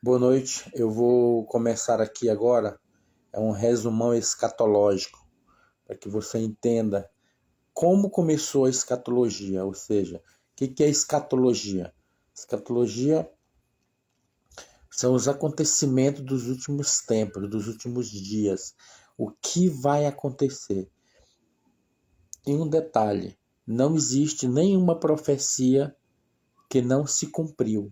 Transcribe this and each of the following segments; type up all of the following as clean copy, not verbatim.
Boa noite, eu vou começar aqui agora, um resumão escatológico, para que você entenda como começou a escatologia, ou seja, o que é escatologia? Escatologia são os acontecimentos dos últimos tempos, dos últimos dias, o que vai acontecer. E um detalhe, não existe nenhuma profecia que não se cumpriu,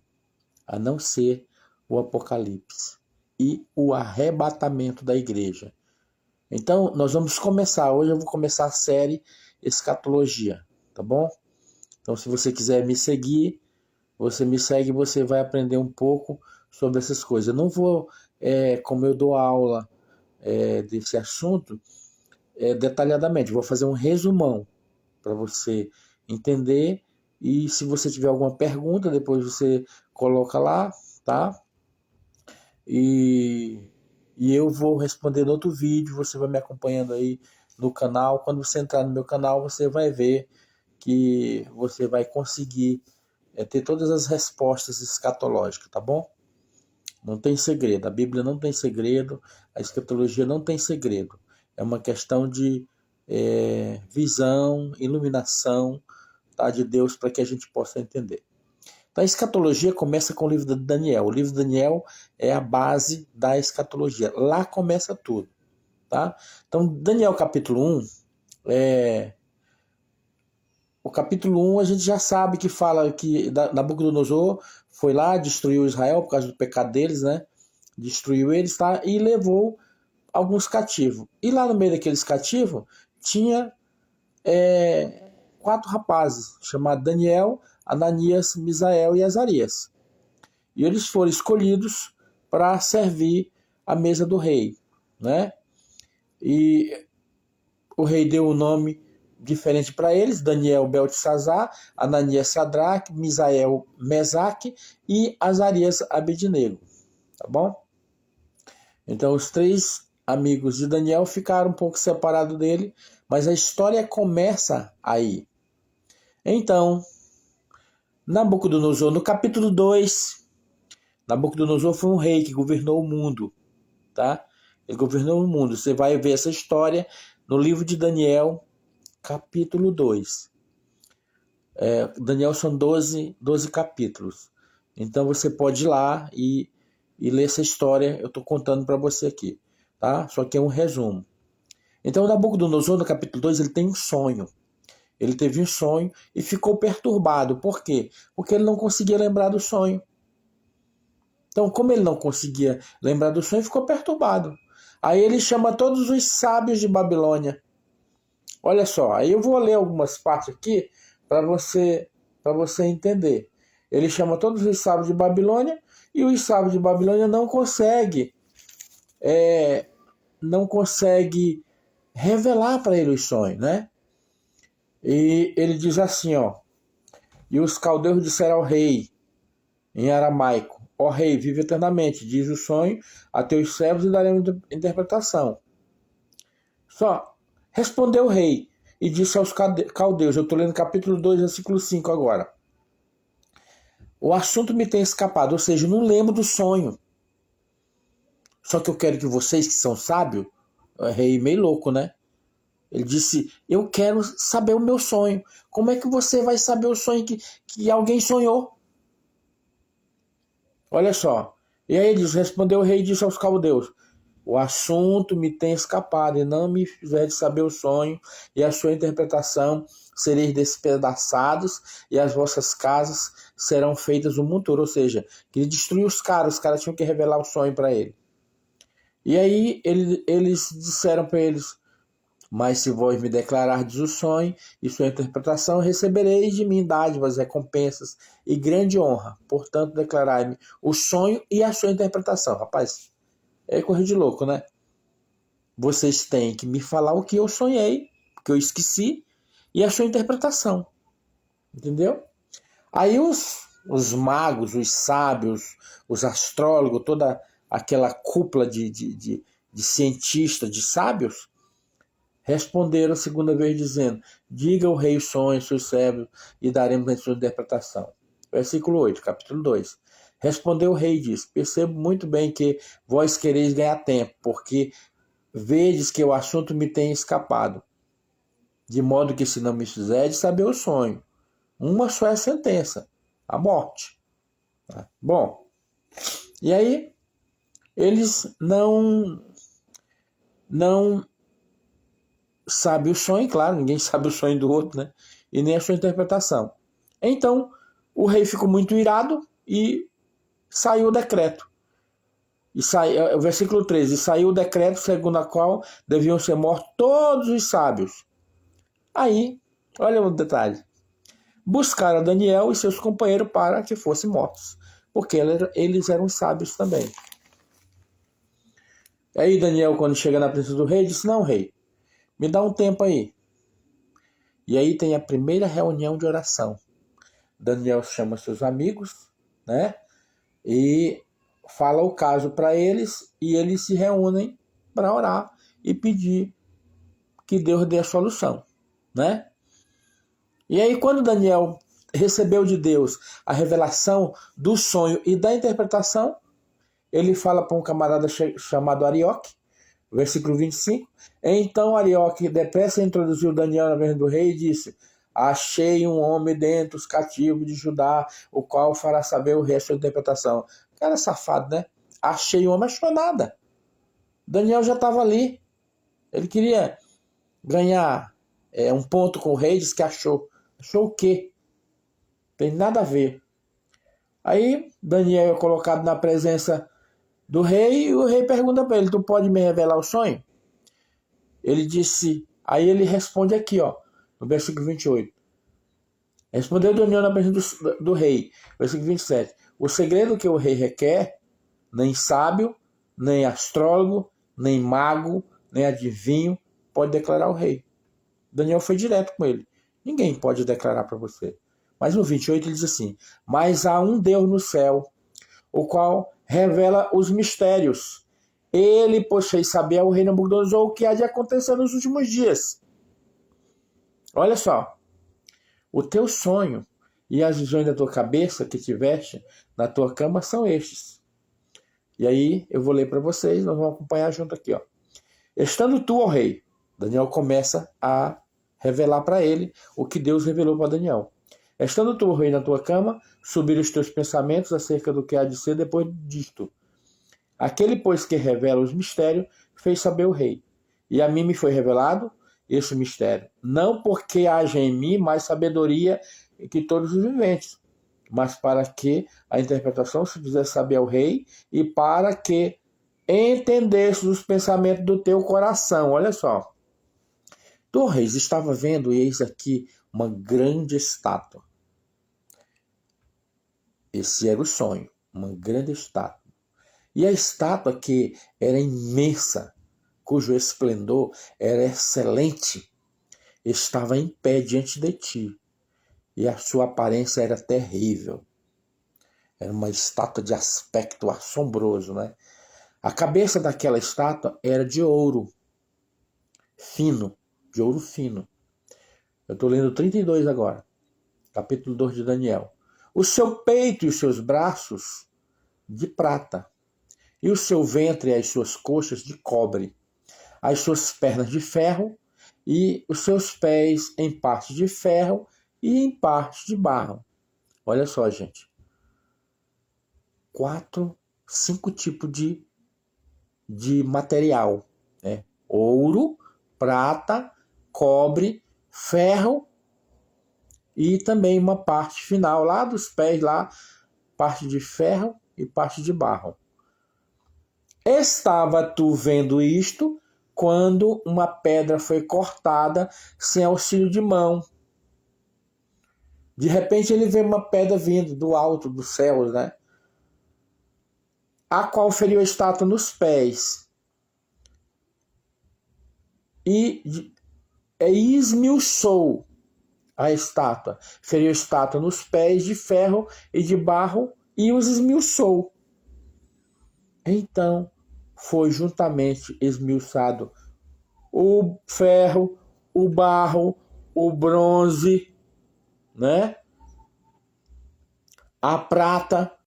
a não ser o Apocalipse e o arrebatamento da igreja. Então, nós vamos começar. Hoje eu vou começar a série Escatologia, tá bom? Então, se você quiser me seguir, você me segue e você vai aprender um pouco sobre essas coisas. Eu não vou, como eu dou aula desse assunto, detalhadamente. Vou fazer um resumão para você entender. E se você tiver alguma pergunta, depois você coloca lá, tá? E eu vou responder no outro vídeo, você vai me acompanhando aí no canal. Quando você entrar no meu canal, você vai ver que você vai conseguir ter todas as respostas escatológicas, tá bom? Não tem segredo, a Bíblia não tem segredo, a escatologia não tem segredo. É uma questão de visão, iluminação, tá, de Deus para que a gente possa entender. Então, a escatologia começa com o livro de Daniel. O livro de Daniel é a base da escatologia. Lá começa tudo. Tá? Então, Daniel capítulo 1, o capítulo 1 a gente já sabe que fala que Nabucodonosor foi lá, destruiu Israel por causa do pecado deles, né? Destruiu eles, tá? E levou alguns cativos. E lá no meio daqueles cativos tinha 4 rapazes, chamados Daniel, Ananias, Misael e Azarias. E eles foram escolhidos para servir a mesa do rei, né? E o rei deu um nome diferente para eles: Daniel, Beltesazar, Ananias, Sadraque, Misael, Mesaque e Azarias, Abednego, tá bom? Então os 3 amigos de Daniel ficaram um pouco separados dele, mas a história começa aí. Então, Nabucodonosor, no capítulo 2, Nabucodonosor foi um rei que governou o mundo, tá? Ele governou o mundo. Você vai ver essa história no livro de Daniel, capítulo 2. Daniel são 12 capítulos. Então você pode ir lá e ler essa história. Eu estou contando para você aqui, tá? Só que é um resumo. Então Nabucodonosor, no capítulo 2, ele tem um sonho. Ele teve um sonho e ficou perturbado. Por quê? Porque ele não conseguia lembrar do sonho. Então, como ele não conseguia lembrar do sonho, ficou perturbado. Aí ele chama todos os sábios de Babilônia. Olha só, aí eu vou ler algumas partes aqui para você entender. Ele chama todos os sábios de Babilônia e os sábios de Babilônia não conseguem revelar para ele os sonhos, né? E ele diz assim, ó: e os caldeus disseram ao rei, em aramaico: ó rei, vive eternamente, diz o sonho a teus servos e daremos interpretação. Só respondeu o rei e disse aos caldeus, eu estou lendo capítulo 2, versículo 5 agora: o assunto me tem escapado, ou seja, eu não lembro do sonho. Só que eu quero que vocês que são sábios, rei meio louco, né? Ele disse, eu quero saber o meu sonho. Como é que você vai saber o sonho que alguém sonhou? Olha só. E aí ele respondeu o rei e disse aos caldeus: o assunto me tem escapado, e não me fizer saber o sonho e a sua interpretação, sereis despedaçados, e as vossas casas serão feitas um monturo. Ou seja, que ele destruiu os caras tinham que revelar o sonho para ele. E aí eles disseram para eles: mas se vós me declarardes o sonho e sua interpretação, recebereis de mim dádivas, recompensas e grande honra. Portanto, declarai-me o sonho e a sua interpretação. Rapaz, é correr de louco, né? Vocês têm que me falar o que eu sonhei, que eu esqueci, e a sua interpretação. Entendeu? Aí os magos, os sábios, os astrólogos, toda aquela cúpula de cientistas, de sábios, responderam a segunda vez dizendo: diga ao rei o sonho, seus servos, e daremos a sua interpretação. Versículo 8, capítulo 2. Respondeu o rei e disse: percebo muito bem que vós quereis ganhar tempo, porque vedes que o assunto me tem escapado. De modo que, se não me fizerdes saber o sonho, uma só é a sentença: a morte. Bom, e aí eles não sabem o sonho, claro, ninguém sabe o sonho do outro, né? E nem a sua interpretação. Então, o rei ficou muito irado e saiu o decreto. O versículo 13: e saiu o decreto segundo a qual deviam ser mortos todos os sábios. Aí, olha o detalhe: buscaram Daniel e seus companheiros para que fossem mortos, porque eles eram sábios também. Aí Daniel, quando chega na presença do rei, disse: não, rei, me dá um tempo aí. E aí tem a primeira reunião de oração. Daniel chama seus amigos, né? E fala o caso para eles, e eles se reúnem para orar e pedir que Deus dê a solução, né? E aí, quando Daniel recebeu de Deus a revelação do sonho e da interpretação, ele fala para um camarada chamado Arioque, versículo 25. Então Arioque depressa introduziu Daniel na presença do rei e disse: achei um homem dentre os cativos de Judá, o qual fará saber o resto da interpretação. Cara safado, né? Achei um homem, achou nada. Daniel já estava ali. Ele queria ganhar um ponto com o rei, disse que achou. Achou o quê? Tem nada a ver. Aí Daniel é colocado na presença do rei e o rei pergunta para ele: tu pode me revelar o sonho? Ele disse, aí ele responde aqui, ó, no versículo 28. Respondeu Daniel na presença do rei, versículo 27. O segredo que o rei requer, nem sábio, nem astrólogo, nem mago, nem adivinho pode declarar ao rei. Daniel foi direto com ele. Ninguém pode declarar para você. Mas no 28 ele diz assim: mas há um Deus no céu, o qual revela os mistérios. Ele, pois, fez saber ao rei Nabucodonosor o que há de acontecer nos últimos dias. Olha só, o teu sonho e as visões da tua cabeça que tiveste na tua cama são estes. E aí eu vou ler para vocês, nós vamos acompanhar junto aqui, ó. Estando tu, ó rei, Daniel começa a revelar para ele o que Deus revelou para Daniel. Estando tu, ó rei, na tua cama, subiram os teus pensamentos acerca do que há de ser depois disto. Aquele, pois, que revela os mistérios, fez saber o rei. E a mim me foi revelado esse mistério. Não porque haja em mim mais sabedoria que todos os viventes, mas para que a interpretação se fizesse saber ao rei e para que entendesse os pensamentos do teu coração. Olha só. Tu, reis, estava vendo, e eis aqui uma grande estátua. Esse era o sonho, uma grande estátua. E a estátua, que era imensa, cujo esplendor era excelente, estava em pé diante de ti. E a sua aparência era terrível. Era uma estátua de aspecto assombroso, né? A cabeça daquela estátua era de ouro fino, de ouro fino. Eu estou lendo 32 agora, capítulo 2 de Daniel. O seu peito e os seus braços de prata, e o seu ventre e as suas coxas de cobre, as suas pernas de ferro, e os seus pés em parte de ferro e em parte de barro. Olha só, gente. 5 tipos de material, né? Ouro, prata, cobre, ferro e também uma parte final lá dos pés, lá, parte de ferro e parte de barro. Estava tu vendo isto quando uma pedra foi cortada sem auxílio de mão. De repente ele vê uma pedra vindo do alto dos céus, né? A qual feriu a estátua nos pés e esmiuçou a estátua. Feriu a estátua nos pés de ferro e de barro e os esmiuçou. Então foi juntamente esmiuçado o ferro, o barro, o bronze, né? A prata